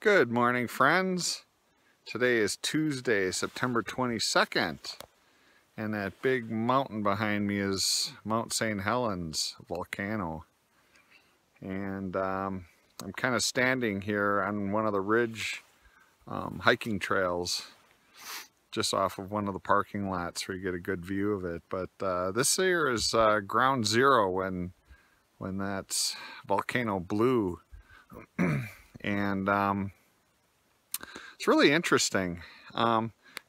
Good morning, friends. Today is Tuesday, September 22nd, and that big mountain behind me is Mt St Helens volcano. And I'm kind of standing here on one of the ridge hiking trails just off of one of the parking lots where you get a good view of it. But this here is ground zero when that volcano blew. And it's really interesting.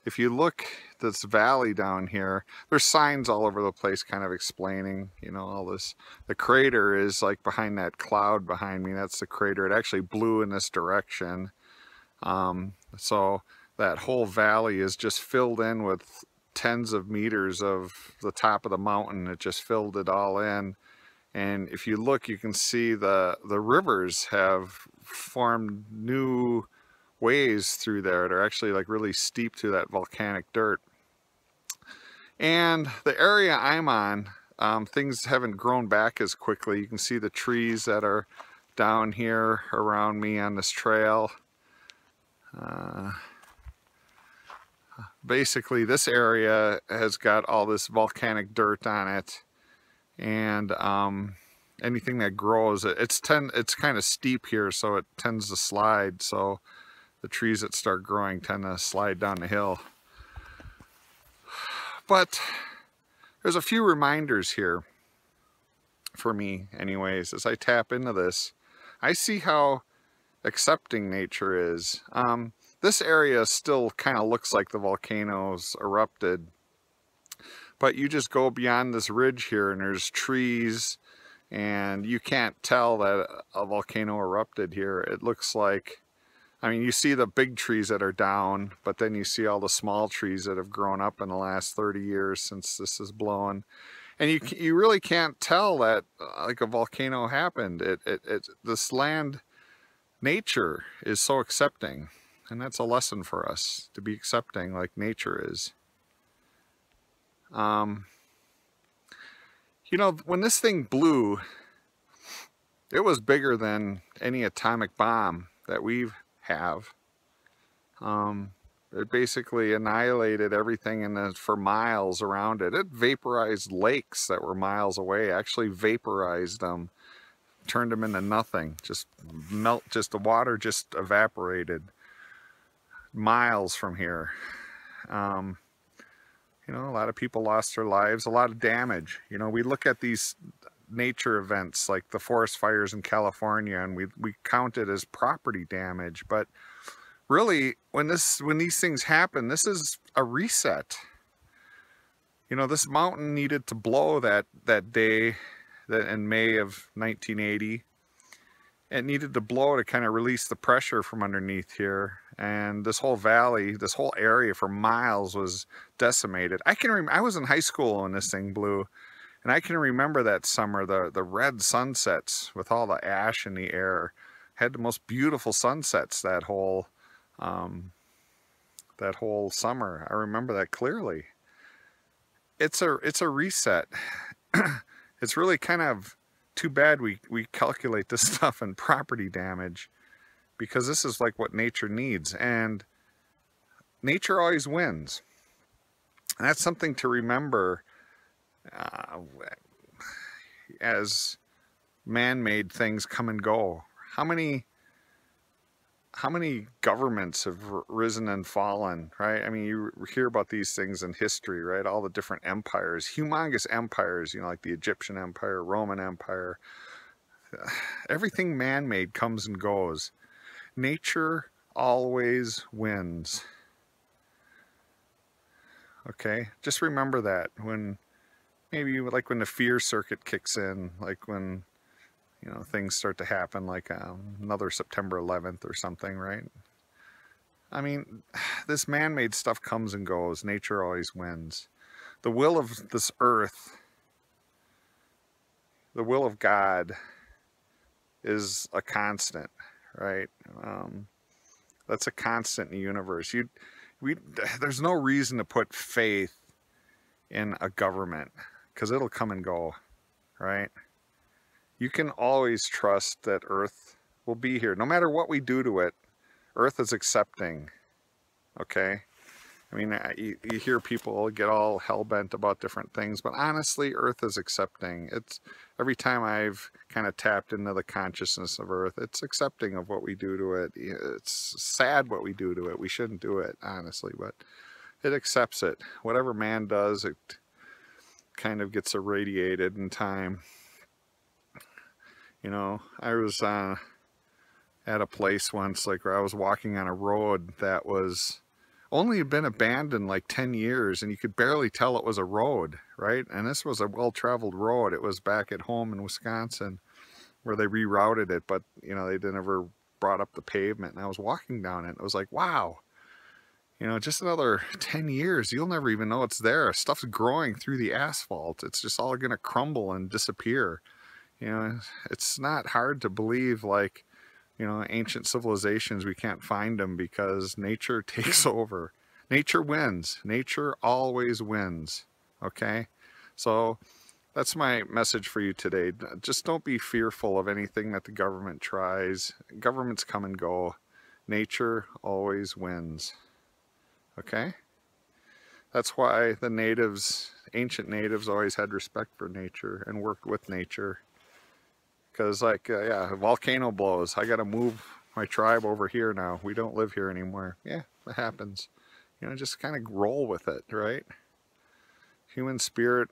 If you look this valley down here, there's signs all over the place kind of explaining, all this. The crater is like behind that cloud behind me. That's the crater. It actually blew in this direction. So that whole valley is just filled in with tens of meters of the top of the mountain. It just filled it all in. And if you look, you can see the rivers have formed new ways through there. They're actually like really steep through that volcanic dirt. And the area I'm on, things haven't grown back as quickly. You can see the trees that are down here around me on this trail. Basically, this area has got all this volcanic dirt on it. And anything that grows, it's kind of steep here, so it tends to slide. So the trees that start growing tend to slide down the hill. But there's a few reminders here for me, anyways. As I tap into this, I see how accepting nature is. This area still kind of looks like the volcano's erupted. But you just go beyond this ridge here and there's trees and you can't tell that a volcano erupted here. It looks like, you see the big trees that are down, but then you see all the small trees that have grown up in the last 30 years since this is blown. And you really can't tell that like a volcano happened. This land, nature is so accepting. And that's a lesson for us, to be accepting like nature is. When this thing blew, it was bigger than any atomic bomb that we have. It basically annihilated everything for miles around it. It vaporized lakes that were miles away, actually vaporized them, turned them into nothing, just the water just evaporated miles from here. A lot of people lost their lives, a lot of damage. We look at these nature events like the forest fires in California and we count it as property damage. But really, when these things happen, this is a reset. This mountain needed to blow that day in May of 1980. It needed to blow to kind of release the pressure from underneath here. And this whole valley, this whole area for miles was decimated. I was in high school when this thing blew, and I can remember that summer, the red sunsets with all the ash in the air. Had the most beautiful sunsets that whole summer. I remember that clearly. It's a reset. It's really kind of too bad we calculate this stuff in property damage, because this is like what nature needs, and nature always wins. And that's something to remember as man-made things come and go. How many governments have risen and fallen, right? You hear about these things in history, right? All the different empires, humongous empires, like the Egyptian Empire, Roman Empire. Everything man-made comes and goes. Nature always wins. Okay, just remember that when when the fear circuit kicks in, like when things start to happen, like another September 11th or something, right? This man-made stuff comes and goes. Nature always wins. The will of this earth, the will of God, is a constant, right? That's a constant in the universe. There's no reason to put faith in a government, because it'll come and go, right? You can always trust that Earth will be here. No matter what we do to it, Earth is accepting, okay? I mean, you hear people get all hell-bent about different things, but honestly, Earth is accepting. It's every time I've kind of tapped into the consciousness of Earth, it's accepting of what we do to it. It's sad what we do to it. We shouldn't do it, honestly, but it accepts it. Whatever man does, it kind of gets irradiated in time. You know, I was at a place once, like, where I was walking on a road that was only had been abandoned like 10 years, and you could barely tell it was a road, right? And this was a well-traveled road. It was back at home in Wisconsin where they rerouted it, but you know, they never brought up the pavement, and I was walking down it. It was like, wow, you know, just another 10 years, you'll never even know it's there. Stuff's growing through the asphalt. It's just all gonna crumble and disappear. You know, it's not hard to believe, like, you know, ancient civilizations, we can't find them because nature takes over. Nature wins. Nature always wins. Okay? So that's my message for you today. Just don't be fearful of anything that the government tries. Governments come and go. Nature always wins. Okay? That's why the natives, ancient natives, always had respect for nature and worked with nature. Because, like, yeah, a volcano blows. I got to move my tribe over here now. We don't live here anymore. Yeah, it happens. You know, just kind of roll with it, right? Human spirit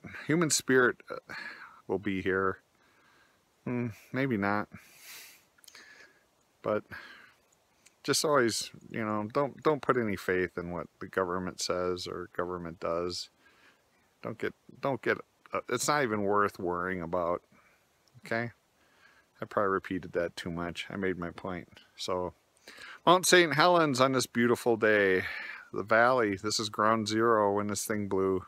will be here. Maybe not. But just always, you know, don't put any faith in what the government says or government does. Don't get. It's not even worth worrying about. Okay. I probably repeated that too much. I made my point. So, Mt St Helens on this beautiful day. The valley, this is ground zero when this thing blew.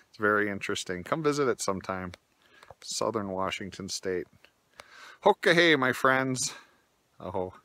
It's very interesting. Come visit it sometime. Southern Washington State. Hoka hey, my friends. Oh.